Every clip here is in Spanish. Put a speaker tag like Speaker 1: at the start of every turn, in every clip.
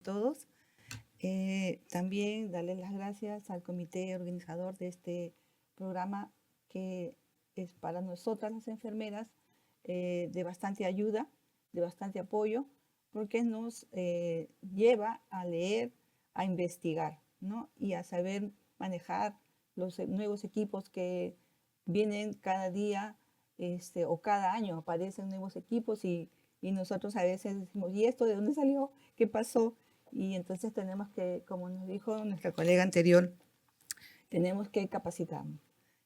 Speaker 1: todos. También darle las gracias al comité organizador de este programa que es para nosotras las enfermeras de bastante ayuda, de bastante apoyo, porque nos lleva a leer, a investigar, ¿no? Y a saber manejar los nuevos equipos que vienen cada día o cada año aparecen nuevos equipos y nosotros a veces decimos, ¿y esto de dónde salió? ¿Qué pasó? Y entonces tenemos que, como nos dijo nuestra colega anterior, tenemos que capacitarnos.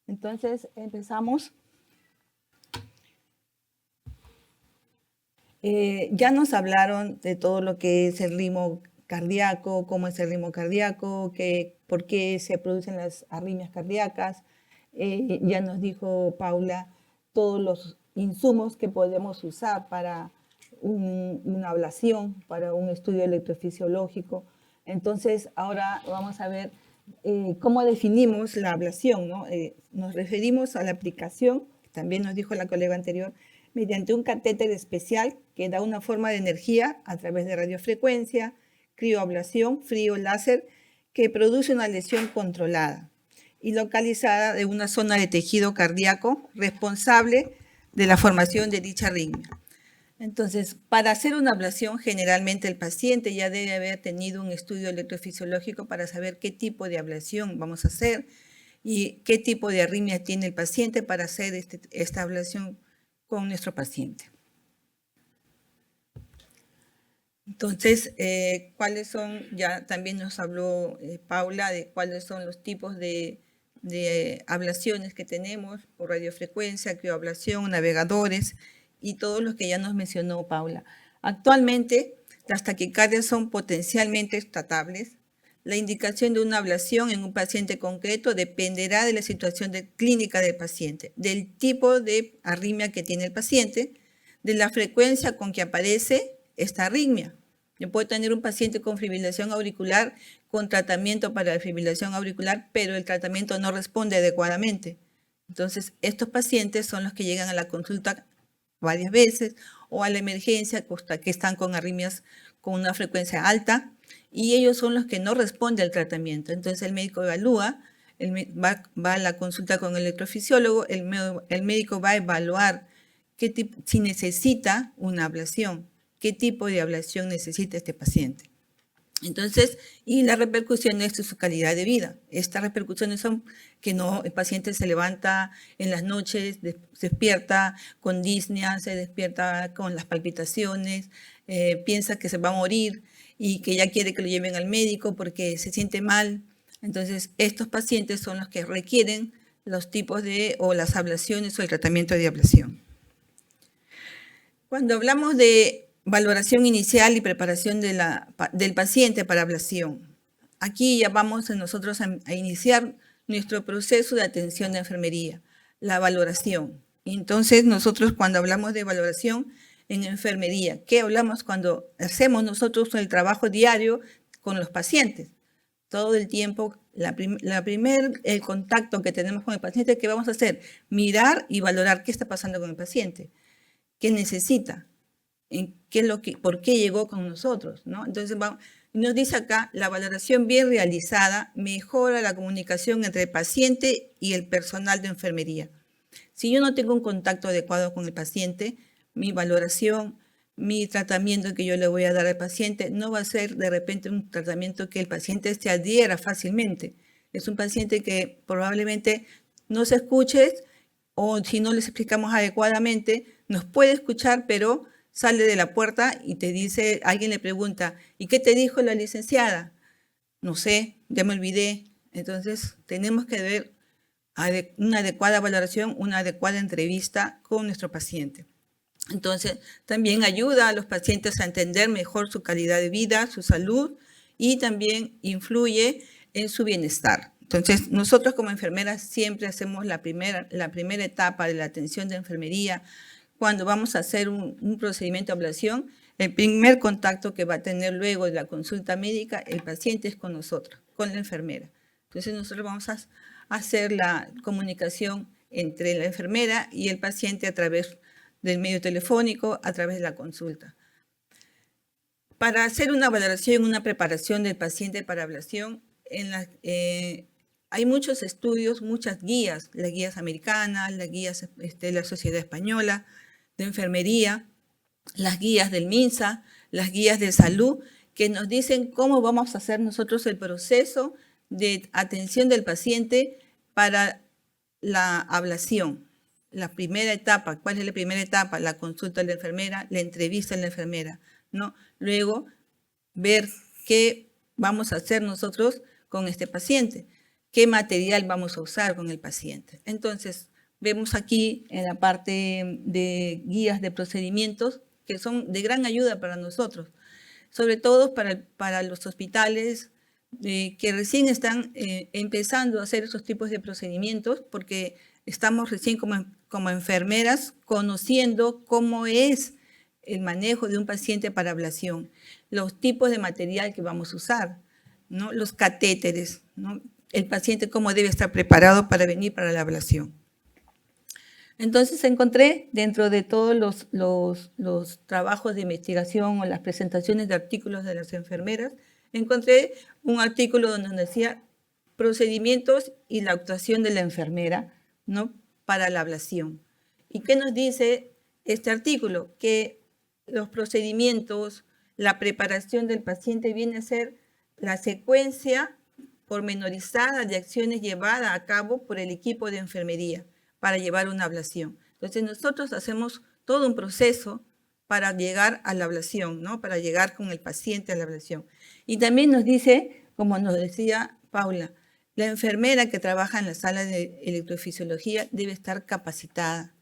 Speaker 1: Entonces empezamos. Ya nos hablaron de todo lo que es el ritmo cardíaco, cómo es el ritmo cardíaco, por qué se producen las arritmias cardíacas. Ya nos dijo Paula todos los insumos que podemos usar para una ablación, para un estudio electrofisiológico. Entonces, ahora vamos a ver cómo definimos la ablación, ¿no? Nos referimos a la aplicación, que también nos dijo la colega anterior, mediante un catéter especial que da una forma de energía a través de radiofrecuencia, crioablación, frío láser, que produce una lesión controlada y localizada de una zona de tejido cardíaco responsable de la formación de dicha arritmia. Entonces, para hacer una ablación, generalmente el paciente ya debe haber tenido un estudio electrofisiológico para saber qué tipo de ablación vamos a hacer y qué tipo de arritmia tiene el paciente para hacer esta ablación con nuestro paciente. Entonces, ¿cuáles son? Ya también nos habló Paula de cuáles son los tipos de ablaciones que tenemos por radiofrecuencia, crioablación, navegadores y todos los que ya nos mencionó Paula. Actualmente, las taquicardias son potencialmente tratables. La indicación de una ablación en un paciente concreto dependerá de la situación clínica del paciente, del tipo de arritmia que tiene el paciente, de la frecuencia con que aparece esta arritmia. Yo puedo tener un paciente con fibrilación auricular con tratamiento para la fibrilación auricular, pero el tratamiento no responde adecuadamente. Entonces, estos pacientes son los que llegan a la consulta varias veces o a la emergencia que están con arritmias con una frecuencia alta y ellos son los que no responden al tratamiento. Entonces, el médico evalúa, va a la consulta con el electrofisiólogo, el médico va a evaluar si necesita una ablación, qué tipo de ablación necesita este paciente. Entonces, y las repercusiones de su calidad de vida. Estas repercusiones son que el paciente se levanta en las noches, se despierta con disnea, se despierta con las palpitaciones, piensa que se va a morir y que ya quiere que lo lleven al médico porque se siente mal. Entonces, estos pacientes son los que requieren los tipos o las ablaciones o el tratamiento de ablación. Cuando hablamos de valoración inicial y preparación del paciente para ablación, aquí ya vamos nosotros a iniciar nuestro proceso de atención de enfermería, la valoración. Entonces, nosotros cuando hablamos de valoración en enfermería, ¿qué hablamos cuando hacemos nosotros el trabajo diario con los pacientes? Todo el tiempo, el contacto que tenemos con el paciente, ¿qué vamos a hacer? Mirar y valorar qué está pasando con el paciente. ¿Qué necesita? ¿Por qué llegó con nosotros? ¿No? Entonces, nos dice acá, la valoración bien realizada mejora la comunicación entre el paciente y el personal de enfermería. Si yo no tengo un contacto adecuado con el paciente, mi valoración, mi tratamiento que yo le voy a dar al paciente no va a ser de repente un tratamiento que el paciente se adhiera fácilmente. Es un paciente que probablemente no se escuche o si no les explicamos adecuadamente, nos puede escuchar, pero sale de la puerta y te dice, alguien le pregunta, ¿y qué te dijo la licenciada? No sé, ya me olvidé. Entonces, tenemos que ver una adecuada valoración, una adecuada entrevista con nuestro paciente. Entonces, también ayuda a los pacientes a entender mejor su calidad de vida, su salud y también influye en su bienestar. Entonces, nosotros como enfermeras siempre hacemos la primera etapa de la atención de enfermería. Cuando vamos a hacer un procedimiento de ablación, el primer contacto que va a tener luego de la consulta médica, el paciente es con nosotros, con la enfermera. Entonces, nosotros vamos a hacer la comunicación entre la enfermera y el paciente a través del medio telefónico, a través de la consulta. Para hacer una valoración, una preparación del paciente para ablación, hay muchos estudios, muchas guías, las guías americanas, las guías de la Sociedad Española de Enfermería, las guías del MINSA, las guías de salud, que nos dicen cómo vamos a hacer nosotros el proceso de atención del paciente para la ablación. La primera etapa, ¿cuál es la primera etapa? La consulta de la enfermera, la entrevista de la enfermera, ¿no? Luego, ver qué vamos a hacer nosotros con este paciente, qué material vamos a usar con el paciente. Entonces, vemos aquí en la parte de guías de procedimientos que son de gran ayuda para nosotros, sobre todo para los hospitales que recién están empezando a hacer esos tipos de procedimientos, porque estamos recién como enfermeras conociendo cómo es el manejo de un paciente para ablación, los tipos de material que vamos a usar, ¿no? Los catéteres, ¿no? El paciente cómo debe estar preparado para venir para la ablación. Entonces encontré dentro de todos los trabajos de investigación o las presentaciones de artículos de las enfermeras, encontré un artículo donde decía procedimientos y la actuación de la enfermera, ¿no? Para la ablación. ¿Y qué nos dice este artículo? Que los procedimientos, la preparación del paciente viene a ser la secuencia pormenorizada de acciones llevadas a cabo por el equipo de enfermería para llevar una ablación. Entonces nosotros hacemos todo un proceso para llegar a la ablación, ¿no? Para llegar con el paciente a la ablación. Y también nos dice, como nos decía Paula, la enfermera que trabaja en la sala de electrofisiología debe estar capacitada.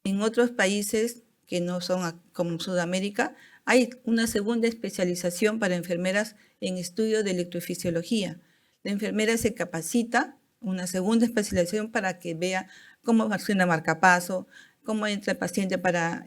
Speaker 1: En otros países que no son como Sudamérica, hay una segunda especialización para enfermeras en estudio de electrofisiología. La enfermera se capacita, una segunda especialización para que vea cómo funciona marcapaso, cómo entra el paciente para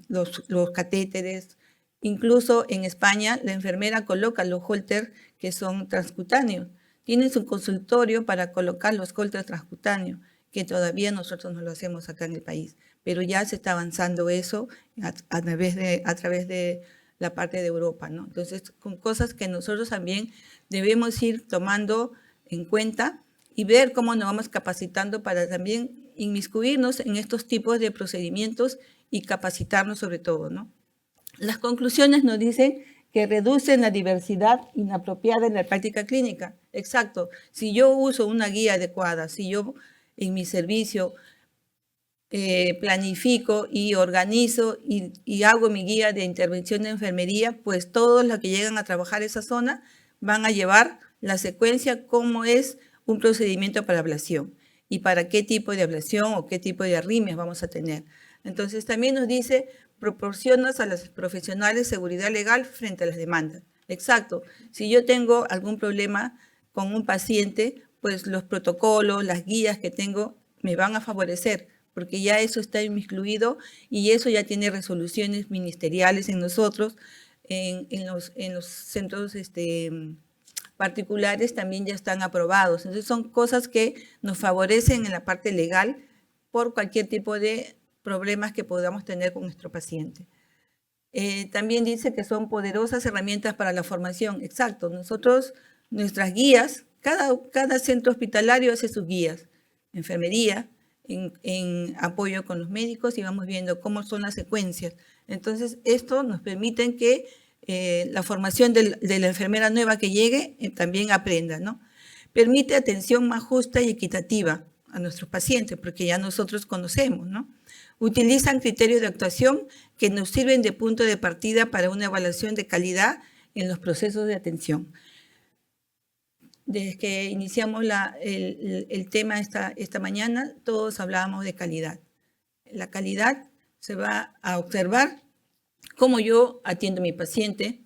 Speaker 1: los catéteres. Incluso en España, la enfermera coloca los holters que son transcutáneos. Tienen su consultorio para colocar los holters transcutáneos, que todavía nosotros no lo hacemos acá en el país, pero ya se está avanzando eso a través de la parte de Europa, ¿no? Entonces, con cosas que nosotros también debemos ir tomando en cuenta y ver cómo nos vamos capacitando para también inmiscuirnos en estos tipos de procedimientos y capacitarnos sobre todo, ¿no? Las conclusiones nos dicen que reducen la diversidad inapropiada en la práctica clínica. Exacto. Si yo uso una guía adecuada, si yo en mi servicio planifico y organizo y hago mi guía de intervención de enfermería, pues todos los que llegan a trabajar esa zona van a llevar la secuencia, cómo es un procedimiento para ablación y para qué tipo de ablación o qué tipo de arritmias vamos a tener. Entonces también nos dice, proporcionas a los profesionales seguridad legal frente a las demandas. Exacto, si yo tengo algún problema con un paciente, pues los protocolos, las guías que tengo me van a favorecer, porque ya eso está incluido y eso ya tiene resoluciones ministeriales en nosotros, en los centros particulares también ya están aprobados. Entonces son cosas que nos favorecen en la parte legal por cualquier tipo de problemas que podamos tener con nuestro paciente. También dice que son poderosas herramientas para la formación. Exacto, nosotros, nuestras guías, cada centro hospitalario hace sus guías, enfermería, en apoyo con los médicos y vamos viendo cómo son las secuencias. Entonces, esto nos permite que la formación de la enfermera nueva que llegue también aprenda, ¿no? Permite atención más justa y equitativa a nuestros pacientes, porque ya nosotros conocemos, ¿no? Utilizan criterios de actuación que nos sirven de punto de partida para una evaluación de calidad en los procesos de atención. Desde que iniciamos el tema esta mañana, todos hablábamos de calidad. La calidad se va a observar cómo yo atiendo a mi paciente,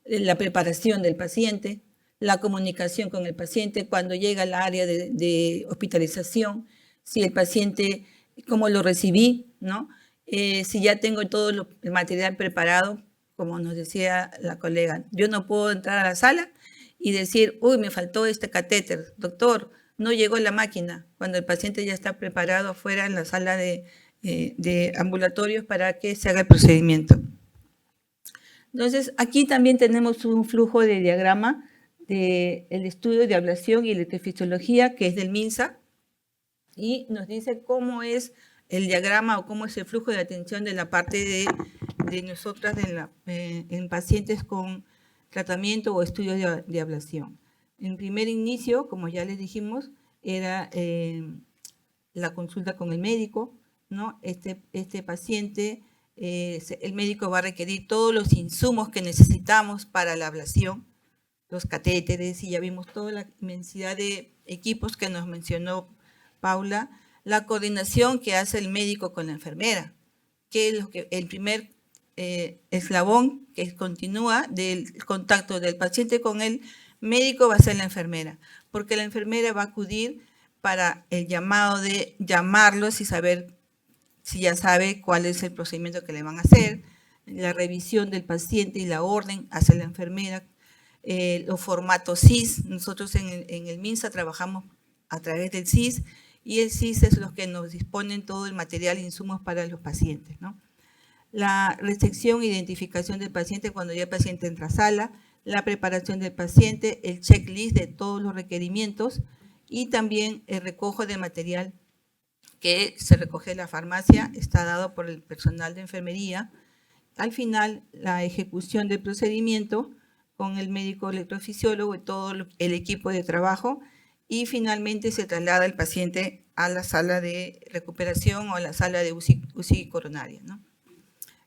Speaker 1: la preparación del paciente, la comunicación con el paciente cuando llega al área de hospitalización, si el paciente, cómo lo recibí, ¿no? Si ya tengo todo el material preparado, como nos decía la colega, yo no puedo entrar a la sala y decir, uy, me faltó este catéter, doctor, no llegó la máquina, cuando el paciente ya está preparado afuera en la sala de ambulatorios para que se haga el procedimiento. Entonces, aquí también tenemos un flujo de diagrama del estudio de ablación y electrofisiología, que es del MINSA, y nos dice cómo es el diagrama o cómo es el flujo de atención de la parte de nosotras en pacientes con tratamiento o estudios de ablación. En primer inicio, como ya les dijimos, era la consulta con el médico, ¿no? Este paciente, el médico va a requerir todos los insumos que necesitamos para la ablación, los catéteres, y ya vimos toda la inmensidad de equipos que nos mencionó Paula, la coordinación que hace el médico con la enfermera, que es lo que el primer eslabón que continúa del contacto del paciente con el médico va a ser la enfermera, porque la enfermera va a acudir para el llamado de llamarlos y saber si ya sabe cuál es el procedimiento que le van a hacer, la revisión del paciente y la orden hacia la enfermera, los formatos CIS. Nosotros en el MINSA trabajamos a través del CIS y el CIS es lo que nos disponen todo el material e insumos para los pacientes, ¿no? La recepción e identificación del paciente cuando ya el paciente entra a sala, la preparación del paciente, el checklist de todos los requerimientos y también el recojo de material que se recoge en la farmacia, está dado por el personal de enfermería. Al final, la ejecución del procedimiento con el médico electrofisiólogo y todo el equipo de trabajo, y finalmente se traslada el paciente a la sala de recuperación o a la sala de UCI coronaria, ¿no?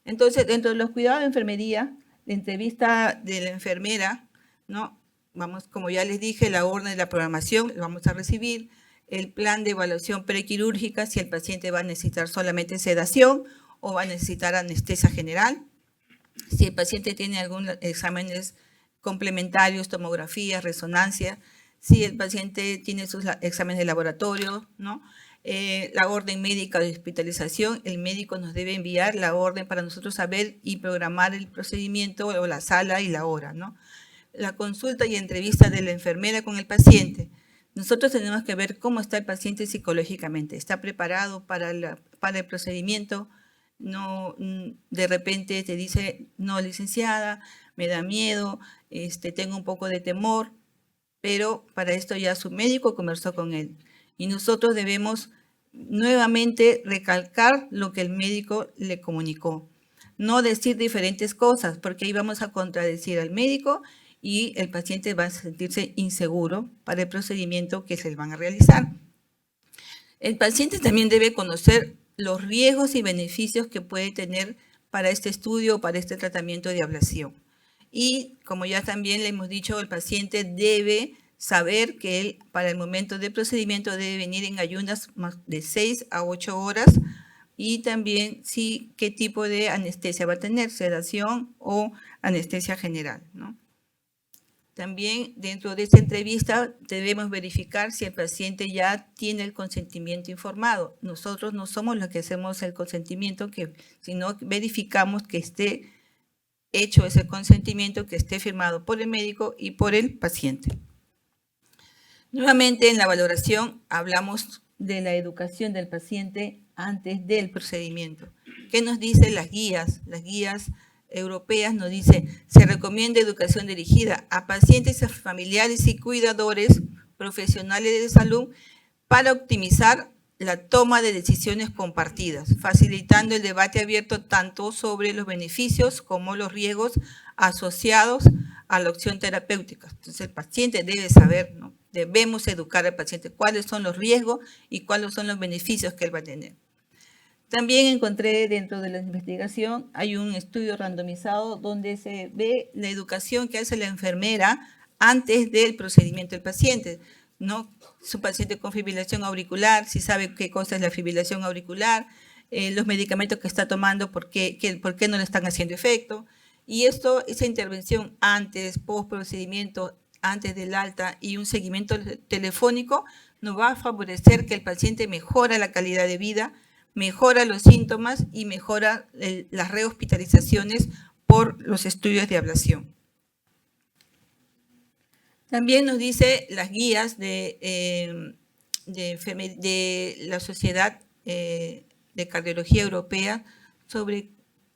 Speaker 1: Entonces, dentro de los cuidados de enfermería, la entrevista de la enfermera, ¿no? Vamos, como ya les dije, la orden de la programación, la vamos a recibir, el plan de evaluación prequirúrgica, si el paciente va a necesitar solamente sedación o va a necesitar anestesia general, si el paciente tiene algunos exámenes complementarios, tomografía, resonancia, si el paciente tiene sus exámenes de laboratorio, ¿no? La orden médica de hospitalización, el médico nos debe enviar la orden para nosotros saber y programar el procedimiento o la sala y la hora, ¿no? La consulta y entrevista de la enfermera con el paciente. Nosotros tenemos que ver cómo está el paciente psicológicamente. ¿Está preparado para el procedimiento? No, de repente te dice, no, licenciada, me da miedo, tengo un poco de temor, pero para esto ya su médico conversó con él. Y nosotros debemos nuevamente recalcar lo que el médico le comunicó. No decir diferentes cosas, porque ahí vamos a contradecir al médico y el paciente va a sentirse inseguro para el procedimiento que se van a realizar. El paciente también debe conocer los riesgos y beneficios que puede tener para este estudio o para este tratamiento de ablación. Y como ya también le hemos dicho, el paciente debe saber que él para el momento del procedimiento debe venir en ayunas de 6 a 8 horas y también sí, qué tipo de anestesia va a tener, sedación o anestesia general, ¿no? También dentro de esta entrevista debemos verificar si el paciente ya tiene el consentimiento informado. Nosotros no somos los que hacemos el consentimiento, sino verificamos que esté hecho ese consentimiento, que esté firmado por el médico y por el paciente. Nuevamente en la valoración hablamos de la educación del paciente antes del procedimiento. ¿Qué nos dicen las guías? Las guías europeas nos dicen, se recomienda educación dirigida a pacientes, a familiares y cuidadores profesionales de salud para optimizar la toma de decisiones compartidas, facilitando el debate abierto tanto sobre los beneficios como los riesgos asociados a la opción terapéutica. Entonces el paciente debe saber, ¿no? Debemos educar al paciente cuáles son los riesgos y cuáles son los beneficios que él va a tener. También encontré dentro de la investigación, hay un estudio randomizado donde se ve la educación que hace la enfermera antes del procedimiento del paciente, ¿no? Su paciente con fibrilación auricular, si sabe qué cosa es la fibrilación auricular, los medicamentos que está tomando, por qué no le están haciendo efecto. Y esa intervención antes, post procedimiento, antes del alta y un seguimiento telefónico nos va a favorecer que el paciente mejora la calidad de vida, mejora los síntomas y mejora las rehospitalizaciones por los estudios de ablación. También nos dice las guías de la Sociedad de Cardiología Europea sobre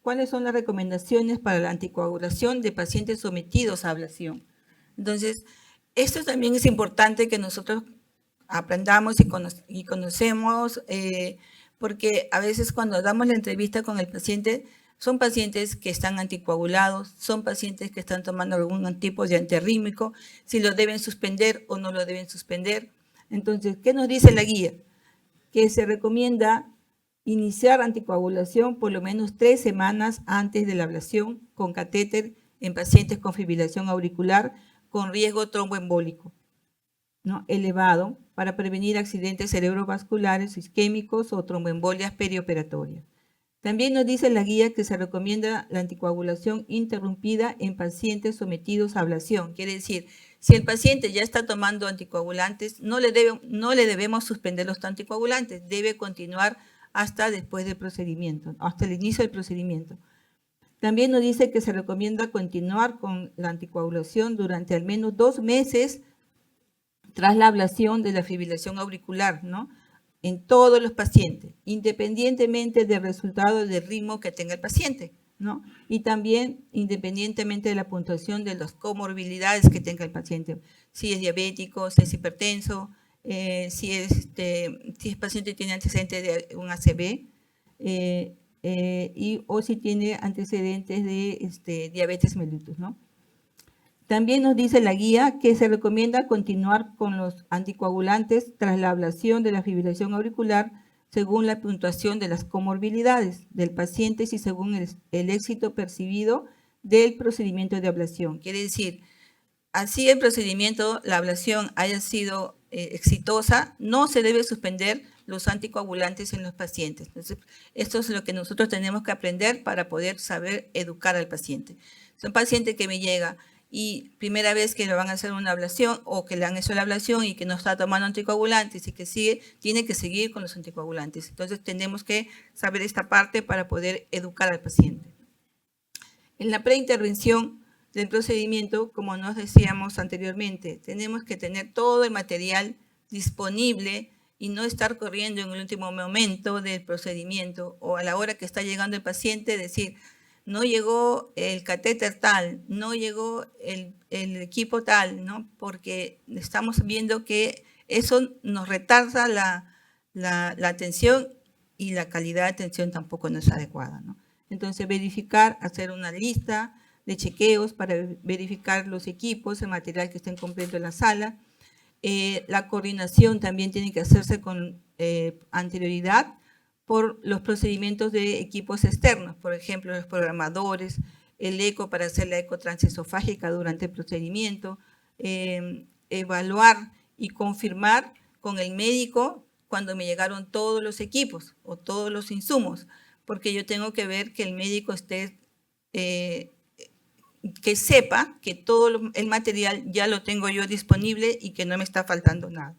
Speaker 1: cuáles son las recomendaciones para la anticoagulación de pacientes sometidos a ablación. Entonces, esto también es importante que nosotros aprendamos y conocemos, porque a veces cuando damos la entrevista con el paciente, son pacientes que están anticoagulados, son pacientes que están tomando algún tipo de antiarrítmico, si lo deben suspender o no lo deben suspender. Entonces, ¿qué nos dice la guía? Que se recomienda iniciar anticoagulación por lo menos 3 semanas antes de la ablación con catéter en pacientes con fibrilación auricular con riesgo tromboembólico, ¿no?, elevado, para prevenir accidentes cerebrovasculares isquémicos o tromboembolias perioperatorias. También nos dice la guía que se recomienda la anticoagulación interrumpida en pacientes sometidos a ablación. Quiere decir, si el paciente ya está tomando anticoagulantes, no le debemos suspender los anticoagulantes, debe continuar hasta después del procedimiento, hasta el inicio del procedimiento. También nos dice que se recomienda continuar con la anticoagulación durante al menos 2 meses tras la ablación de la fibrilación auricular, ¿no?, en todos los pacientes, independientemente del resultado del ritmo que tenga el paciente, ¿no? Y también independientemente de la puntuación de las comorbilidades que tenga el paciente, si es diabético, si es hipertenso, si el paciente tiene antecedentes de un ACV, o si tiene antecedentes de diabetes mellitus, ¿no? También nos dice la guía que se recomienda continuar con los anticoagulantes tras la ablación de la fibrilación auricular según la puntuación de las comorbilidades del paciente y según el éxito percibido del procedimiento de ablación. Quiere decir, así el procedimiento, la ablación haya sido exitosa, no se debe suspender los anticoagulantes en los pacientes. Entonces, esto es lo que nosotros tenemos que aprender para poder saber educar al paciente. Si un paciente que me llega y primera vez que le van a hacer una ablación o que le han hecho la ablación y que no está tomando anticoagulantes y que sigue, tiene que seguir con los anticoagulantes. Entonces tenemos que saber esta parte para poder educar al paciente. En la preintervención del procedimiento, como nos decíamos anteriormente, tenemos que tener todo el material disponible y no estar corriendo en el último momento del procedimiento o a la hora que está llegando el paciente, decir, no llegó el catéter tal, no llegó el equipo tal, ¿no? Porque estamos viendo que eso nos retarda la atención y la calidad de atención tampoco no es adecuada, ¿no? Entonces, verificar, hacer una lista de chequeos para verificar los equipos, el material que estén completo en la sala. La coordinación también tiene que hacerse con anterioridad por los procedimientos de equipos externos, por ejemplo, los programadores, el eco para hacer la eco transesofágica durante el procedimiento, evaluar y confirmar con el médico cuando me llegaron todos los equipos o todos los insumos, porque yo tengo que ver que el médico esté, que sepa que todo el material ya lo tengo yo disponible y que no me está faltando nada.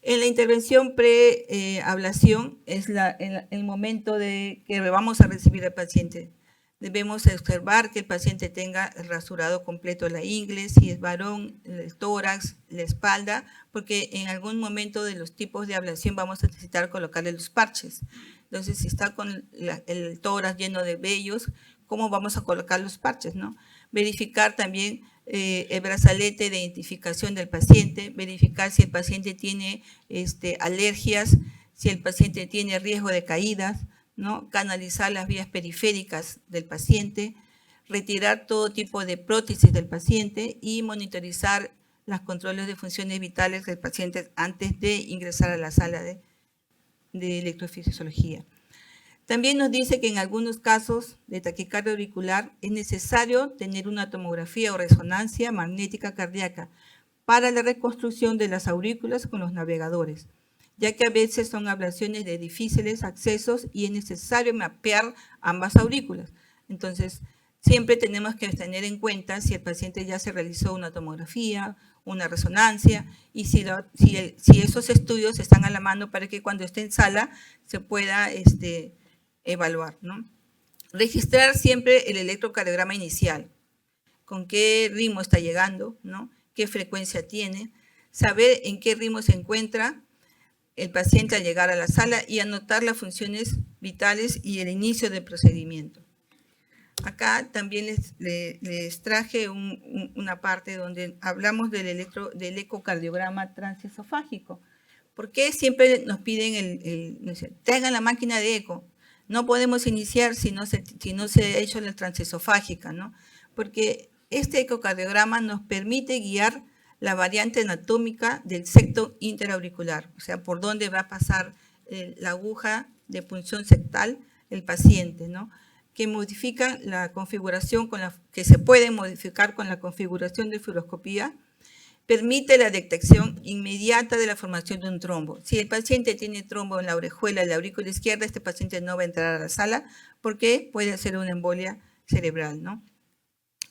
Speaker 1: En la intervención pre-ablación es el momento de que vamos a recibir al paciente. Debemos observar que el paciente tenga rasurado completo la ingle, si es varón, el tórax, la espalda, porque en algún momento de los tipos de ablación vamos a necesitar colocarle los parches. Entonces, si está con el tórax lleno de vellos, ¿cómo vamos a colocar los parches, no? Verificar también el brazalete de identificación del paciente, verificar si el paciente tiene alergias, si el paciente tiene riesgo de caídas, ¿no? Canalizar las vías periféricas del paciente, retirar todo tipo de prótesis del paciente y monitorizar los controles de funciones vitales del paciente antes de ingresar a la sala de electrofisiología. También nos dice que en algunos casos de taquicardia auricular es necesario tener una tomografía o resonancia magnética cardíaca para la reconstrucción de las aurículas con los navegadores, ya que a veces son ablaciones de difíciles accesos y es necesario mapear ambas aurículas. Entonces, siempre tenemos que tener en cuenta si el paciente ya se realizó una tomografía, una resonancia, y si esos estudios están a la mano para que cuando esté en sala se pueda evaluar, ¿no? Registrar siempre el electrocardiograma inicial, con qué ritmo está llegando, ¿no? Qué frecuencia tiene, saber en qué ritmo se encuentra, el paciente al llegar a la sala y anotar las funciones vitales y el inicio del procedimiento. Acá también les traje una parte donde hablamos del ecocardiograma transesofágico. ¿Por qué siempre nos piden traigan la máquina de eco? No podemos iniciar si no se ha hecho la transesofágica, ¿no? Porque este ecocardiograma nos permite guiar la variante anatómica del septo interauricular, o sea, por dónde va a pasar la aguja de punción septal el paciente, ¿no? Que modifica la configuración que se puede modificar con la configuración de fluoroscopía, permite la detección inmediata de la formación de un trombo. Si el paciente tiene trombo en la orejuela de la aurícula izquierda, este paciente no va a entrar a la sala porque puede hacer una embolia cerebral, ¿no?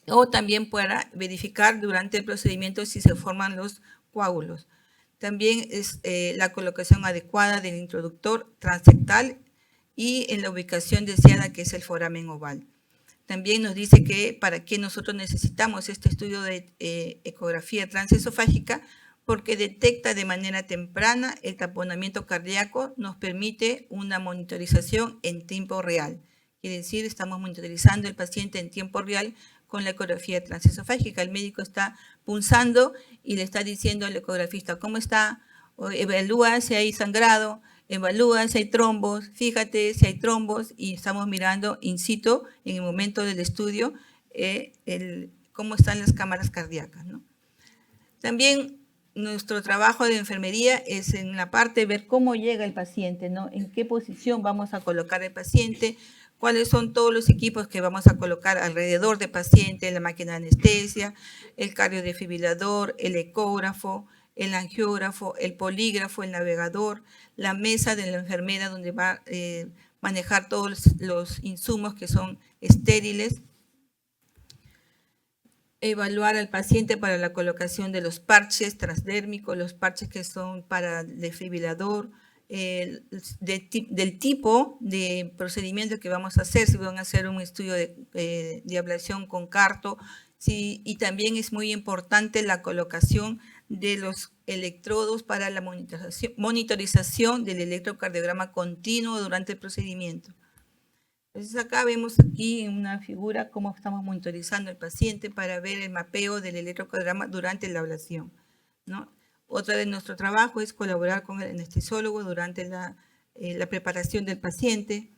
Speaker 1: O también para verificar durante el procedimiento si se forman los coágulos. También es la colocación adecuada del introductor transectal y en la ubicación deseada, que es el foramen oval. También nos dice que para qué nosotros necesitamos este estudio de ecografía transesofágica, porque detecta de manera temprana el taponamiento cardíaco, nos permite una monitorización en tiempo real. Quiere decir, estamos monitorizando el paciente en tiempo real con la ecografía transesofágica. El médico está punzando y le está diciendo al ecografista cómo está, o evalúa si hay sangrado, evalúa si hay trombos, fíjate si hay trombos, y estamos mirando in situ en el momento del estudio cómo están las cámaras cardíacas, ¿no? También nuestro trabajo de enfermería es en la parte de ver cómo llega el paciente, ¿no? En qué posición vamos a colocar el paciente, cuáles son todos los equipos que vamos a colocar alrededor del paciente, la máquina de anestesia, el cardiodefibrilador, el ecógrafo, el angiógrafo, el polígrafo, el navegador, la mesa de la enfermera donde va a manejar todos los insumos que son estériles, evaluar al paciente para la colocación de los parches transdérmicos, los parches que son para el desfibrilador, del tipo de procedimiento que vamos a hacer, si van a hacer un estudio de ablación con carto, y también es muy importante la colocación de los electrodos para la monitorización del electrocardiograma continuo durante el procedimiento. Entonces acá vemos aquí en una figura cómo estamos monitorizando al paciente para ver el mapeo del electrocardiograma durante la ablación, ¿no? Otra de nuestro trabajo es colaborar con el anestesiólogo durante la preparación del paciente,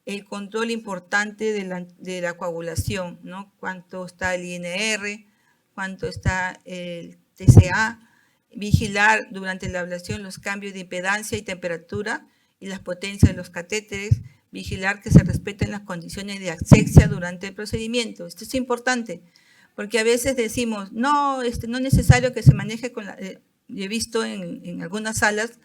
Speaker 1: el control importante de la coagulación, ¿no? Cuánto está el INR, cuánto está el TCA, vigilar durante la ablación los cambios de impedancia y temperatura y las potencias de los catéteres, vigilar que se respeten las condiciones de asepsia durante el procedimiento. Esto es importante, porque a veces decimos, no, no es necesario que se maneje con la... he visto en algunas salas,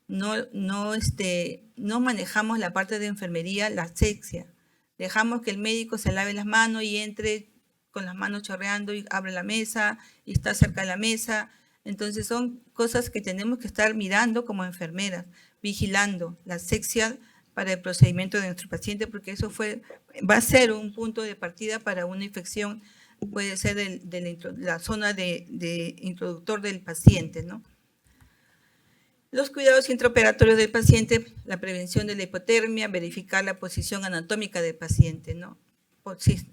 Speaker 1: no manejamos la parte de enfermería, la asepsia. Dejamos que el médico se lave las manos y entre con las manos chorreando y abre la mesa y está cerca de la mesa. Entonces son cosas que tenemos que estar mirando como enfermeras, vigilando la asepsia para el procedimiento de nuestro paciente, porque eso va a ser un punto de partida para una infección, puede ser de la zona de introductor del paciente, ¿no? Los cuidados intraoperatorios del paciente, la prevención de la hipotermia, verificar la posición anatómica del paciente, ¿no?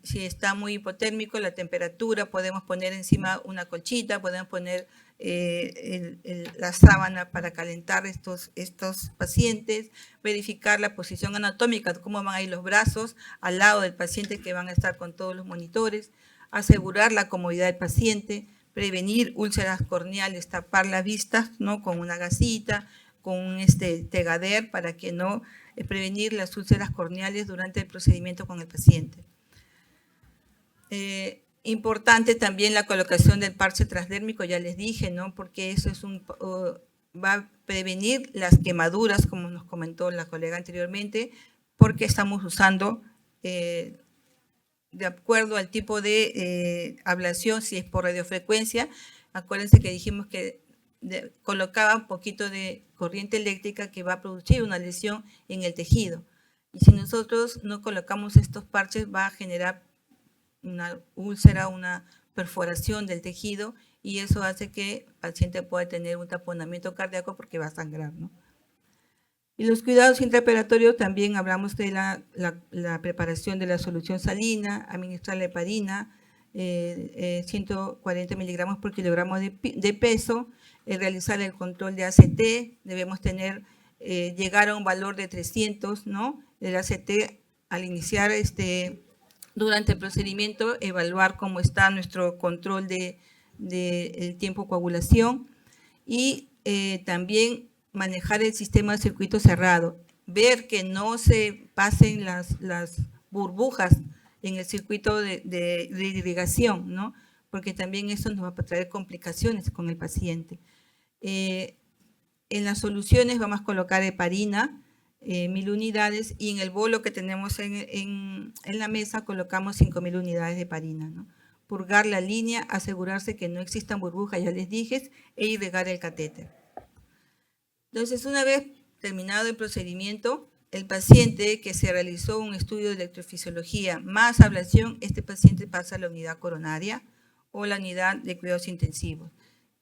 Speaker 1: Si está muy hipotérmico, la temperatura, podemos poner encima una colchita, podemos poner la sábana para calentar estos pacientes, verificar la posición anatómica, cómo van a ir los brazos al lado del paciente, que van a estar con todos los monitores, asegurar la comodidad del paciente, prevenir úlceras corneales, tapar la vista, ¿no? Con una gasita, con un tegader, para que no prevenir las úlceras corneales durante el procedimiento con el paciente. Importante también la colocación del parche transdérmico, ya les dije, ¿no? Porque eso va a prevenir las quemaduras, como nos comentó la colega anteriormente, porque estamos usando, de acuerdo al tipo de ablación, si es por radiofrecuencia, acuérdense que dijimos que colocaba un poquito de corriente eléctrica que va a producir una lesión en el tejido. Y si nosotros no colocamos estos parches, va a generar una úlcera, una perforación del tejido y eso hace que el paciente pueda tener un taponamiento cardíaco porque va a sangrar, ¿no? Y los cuidados intraoperatorios también hablamos de la preparación de la solución salina, administrar la heparina, 140 miligramos por kilogramo de peso, realizar el control de ACT, debemos llegar a un valor de 300, ¿no? Del ACT al iniciar durante el procedimiento, evaluar cómo está nuestro control del tiempo coagulación y también manejar el sistema de circuito cerrado, ver que no se pasen las burbujas en el circuito de irrigación, ¿no? Porque también eso nos va a traer complicaciones con el paciente. En las soluciones vamos a colocar heparina, 1000 unidades, y en el bolo que tenemos en la mesa colocamos 5000 unidades de heparina, ¿no? Purgar la línea, asegurarse que no existan burbujas, ya les dije, e irrigar el catéter. Entonces, una vez terminado el procedimiento, el paciente que se realizó un estudio de electrofisiología más ablación, este paciente pasa a la unidad coronaria o la unidad de cuidados intensivos.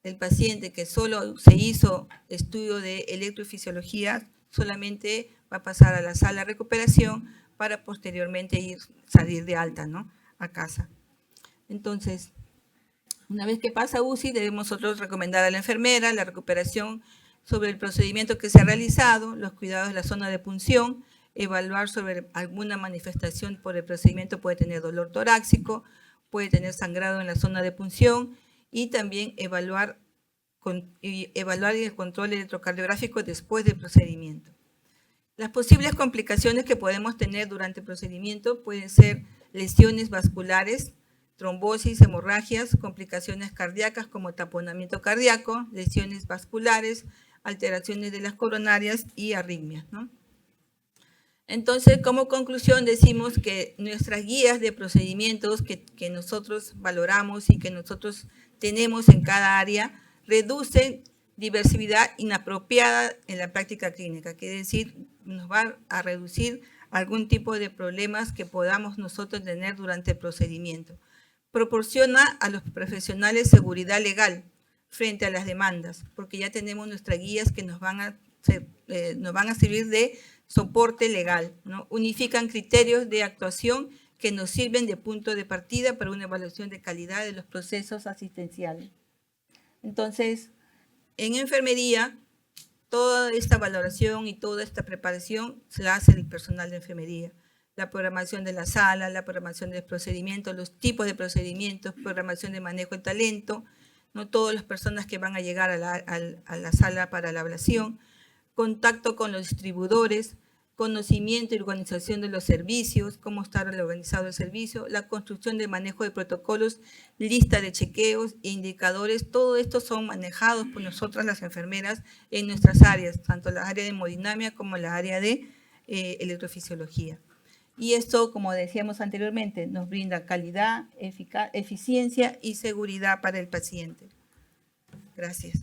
Speaker 1: El paciente que solo se hizo estudio de electrofisiología solamente va a pasar a la sala de recuperación para posteriormente salir de alta, ¿no? A casa. Entonces, una vez que pasa UCI, debemos nosotros recomendar a la enfermera la recuperación sobre el procedimiento que se ha realizado, los cuidados de la zona de punción, evaluar sobre alguna manifestación por el procedimiento, puede tener dolor torácico, puede tener sangrado en la zona de punción y también evaluar el control electrocardiográfico después del procedimiento. Las posibles complicaciones que podemos tener durante el procedimiento pueden ser lesiones vasculares, trombosis, hemorragias, complicaciones cardíacas como taponamiento cardíaco, lesiones vasculares, alteraciones de las coronarias y arritmias, ¿no? Entonces, como conclusión, decimos que nuestras guías de procedimientos que nosotros valoramos y que nosotros tenemos en cada área reducen diversidad inapropiada en la práctica clínica, que es decir, nos va a reducir algún tipo de problemas que podamos nosotros tener durante el procedimiento. Proporciona a los profesionales seguridad legal frente a las demandas, porque ya tenemos nuestras guías que nos van a servir de soporte legal, ¿no? Unifican criterios de actuación que nos sirven de punto de partida para una evaluación de calidad de los procesos asistenciales. Entonces, en enfermería, toda esta valoración y toda esta preparación se la hace el personal de enfermería. La programación de la sala, la programación de los procedimientos, los tipos de procedimientos, programación de manejo de talento, no todas las personas que van a llegar a la sala para la ablación, contacto con los distribuidores, conocimiento y organización de los servicios, cómo está organizado el servicio, la construcción de manejo de protocolos, lista de chequeos e indicadores, todo esto son manejados por nosotras las enfermeras en nuestras áreas, tanto la área de hemodinamia como la área de electrofisiología. Y esto, como decíamos anteriormente, nos brinda calidad, eficiencia y seguridad para el paciente. Gracias.